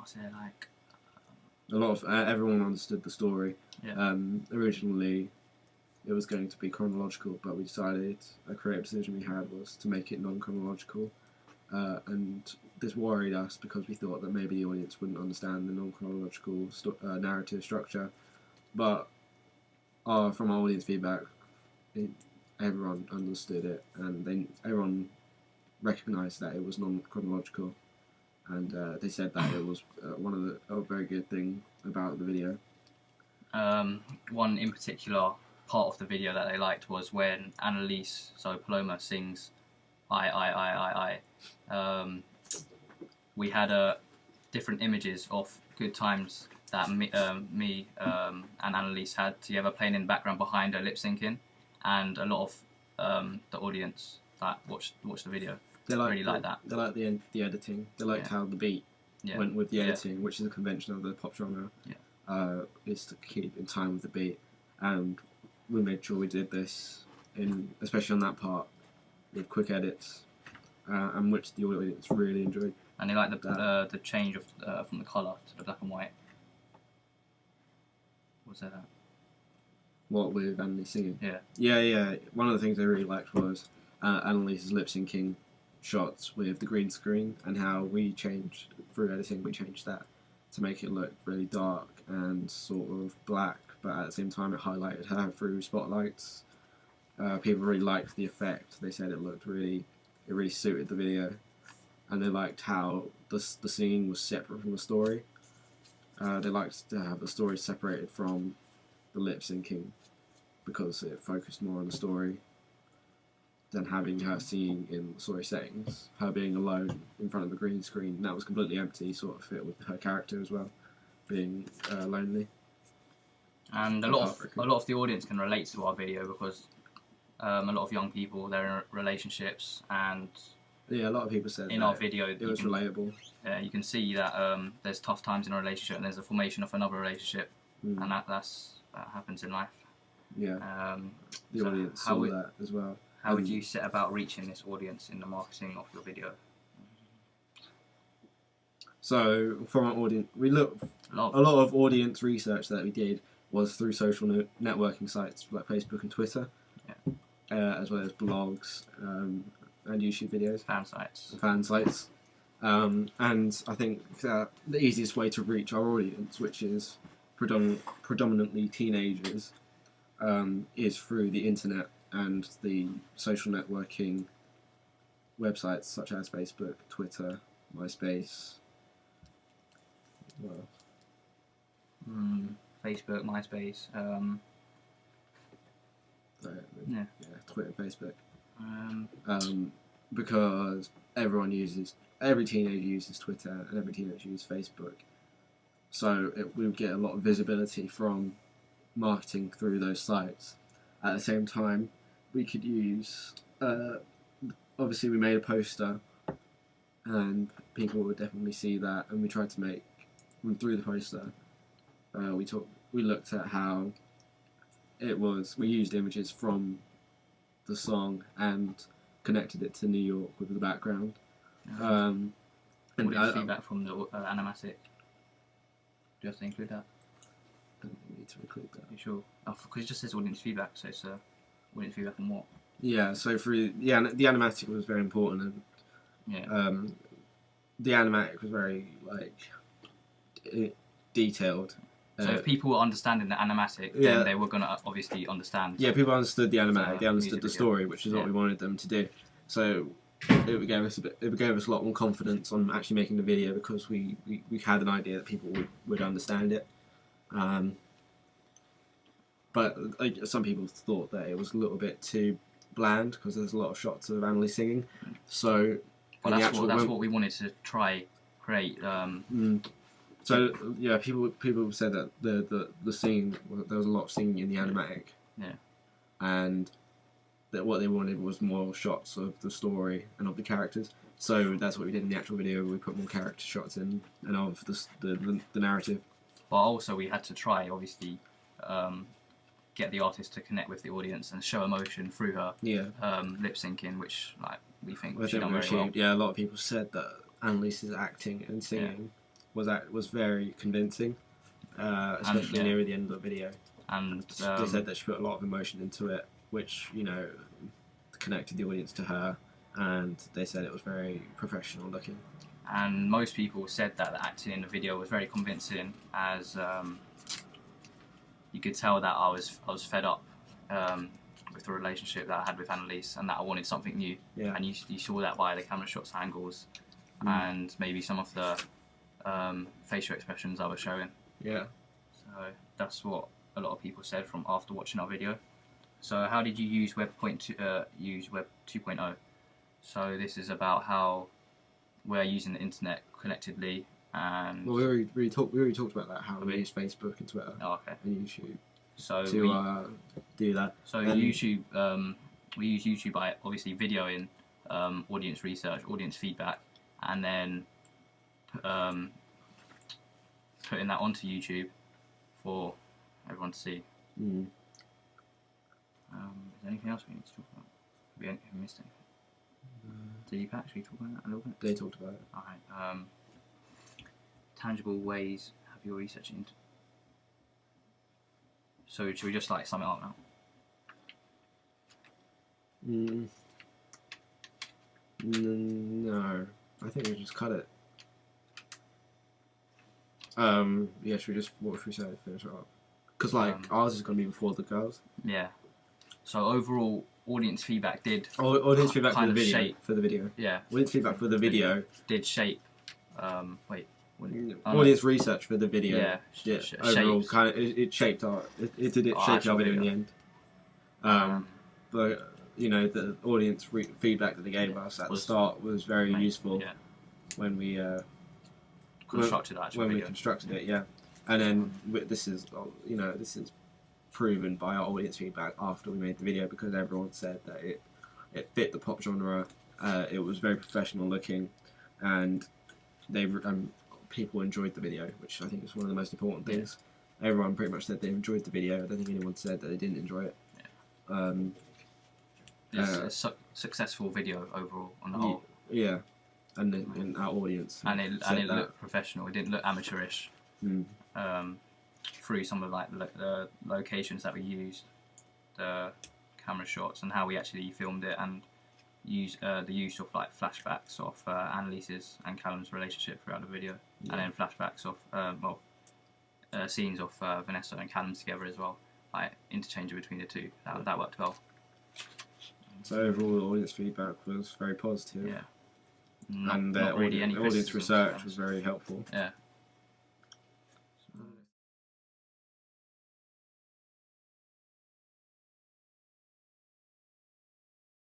what's it like? A lot of everyone understood the story. Yeah. Originally, it was going to be chronological, but we decided a creative decision we had was to make it non-chronological, and this worried us because we thought that maybe the audience wouldn't understand the non-chronological narrative structure. But from our audience feedback, everyone understood it, and everyone recognised that it was non-chronological, and they said that it was a very good thing about the video. One in particular part of the video that they liked was when Annalise, so Paloma, sings I. We had different images of good times that me and Annalise had together playing in the background behind her lip syncing, and a lot of the audience that watched the video really liked that. They liked the editing. They liked how the beat went with the editing, which is a convention of the pop genre. Is to keep in time with the beat, and we made sure we did this especially on that part with quick edits, and which the audience really enjoyed. And they liked the change of from the colour to the black and white. What's that? What, with Annalise singing? Yeah. Yeah. One of the things I really liked was Annalise's lip syncing shots with the green screen, and how we changed through editing. We changed that to make it look really dark and sort of black, but at the same time it highlighted her through spotlights. People really liked the effect. They said it really suited the video, and they liked how the singing was separate from the story. They liked to have the story separated from the lip syncing because it focused more on the story than having her singing in the story settings. Her being alone in front of the green screen, that was completely empty, sort of fit with her character as well, being lonely. And a lot of the audience can relate to our video because a lot of young people, they're in relationships, and a lot of people said in our video it was relatable. You can see that there's tough times in a relationship and there's a formation of another relationship, and that happens in life. Yeah. The audience saw that as well. How would you set about reaching this audience in the marketing of your video? So from our audience, a lot of audience research that we did was through social networking sites like Facebook and Twitter, as well as blogs and YouTube videos. Fan sites. And I think that the easiest way to reach our audience, which is predominantly teenagers, is through the internet and the social networking websites such as Facebook, Twitter, MySpace. Facebook, MySpace. Twitter, Facebook. Because every teenager uses Twitter and every teenager uses Facebook, so we would get a lot of visibility from marketing through those sites. At the same time, we could use, obviously we made a poster and people would definitely see that, and we tried to make, through the poster, we looked at how it was, we used images from the song and connected it to New York with the background. And feedback from the animatic. Do you have to include that? I don't need to include that. Are you sure? Because it just says audience feedback, so it's audience feedback on what? Yeah, so through the animatic was very important, and the animatic was very detailed. So if people were understanding the animatic, then they were going to obviously understand. Yeah, people understood the animatic, they understood the story, which is what we wanted them to do. So it gave us a lot more confidence on actually making the video, because we had an idea that people would understand it. But some people thought that it was a little bit too bland because there's a lot of shots of Annalise singing. So that's what we wanted to try create. So yeah, people said that the singing, there was a lot of singing in the animatic. Yeah. And that what they wanted was more shots of the story and of the characters. So that's what we did in the actual video. We put more character shots in and of the narrative. But also we had to try, obviously, get the artist to connect with the audience and show emotion through her lip syncing, which we think she done very well. Yeah, a lot of people said that Annalise's acting and singing was very convincing, especially near the end of the video. And they said that she put a lot of emotion into it, which connected the audience to her, and they said it was very professional looking. And most people said that the acting in the video was very convincing, as you could tell that I was fed up with the relationship that I had with Annalise, and that I wanted something new. Yeah. And you saw that by the camera shots, angles, and maybe some of the facial expressions I was showing. Yeah. So that's what a lot of people said from after watching our video. So how did you use Web 2.0? So this is about how we're using the internet connectedly, and well, we already talked about that, how we use Facebook and Twitter and YouTube to do that. So YouTube, we use YouTube by obviously videoing audience research, audience feedback, and then putting that onto YouTube for everyone to see. Mm. Is there anything else we need to talk about? Have we missed anything? Did you actually talk about that a little bit? They talked about it. Alright. Tangible ways have your research into. So should we just like sum it up now? No, I think we just cut it. Yeah, should we just, what should we say to finish it up? Because ours is going to be before the girls. Yeah. So overall, audience feedback did. Audience feedback for the video. Shape. For the video. Yeah. Audience feedback for the video did shape. Audience research for the video. Yeah. Overall, kind of, it shaped our. It shaped our video in the end. But the audience feedback that they gave us at the start was very useful when we constructed we constructed it. Yeah, and then this is proven by our audience feedback after we made the video, because everyone said that it fit the pop genre. It was very professional looking, and people enjoyed the video, which I think is one of the most important things. Yeah. Everyone pretty much said they enjoyed the video. I don't think anyone said that they didn't enjoy it. Yeah. It's a successful video overall on the whole. Yeah, and in our audience. And it looked professional. It didn't look amateurish. Through some of the locations that we used, the camera shots, and how we actually filmed it, and the use of flashbacks of Annalise's and Callum's relationship throughout the video, and then flashbacks of scenes of Vanessa and Callum together as well, interchangeable between the two. That worked well. So overall, the audience feedback was very positive. Yeah. And the audience research was very helpful. Yeah.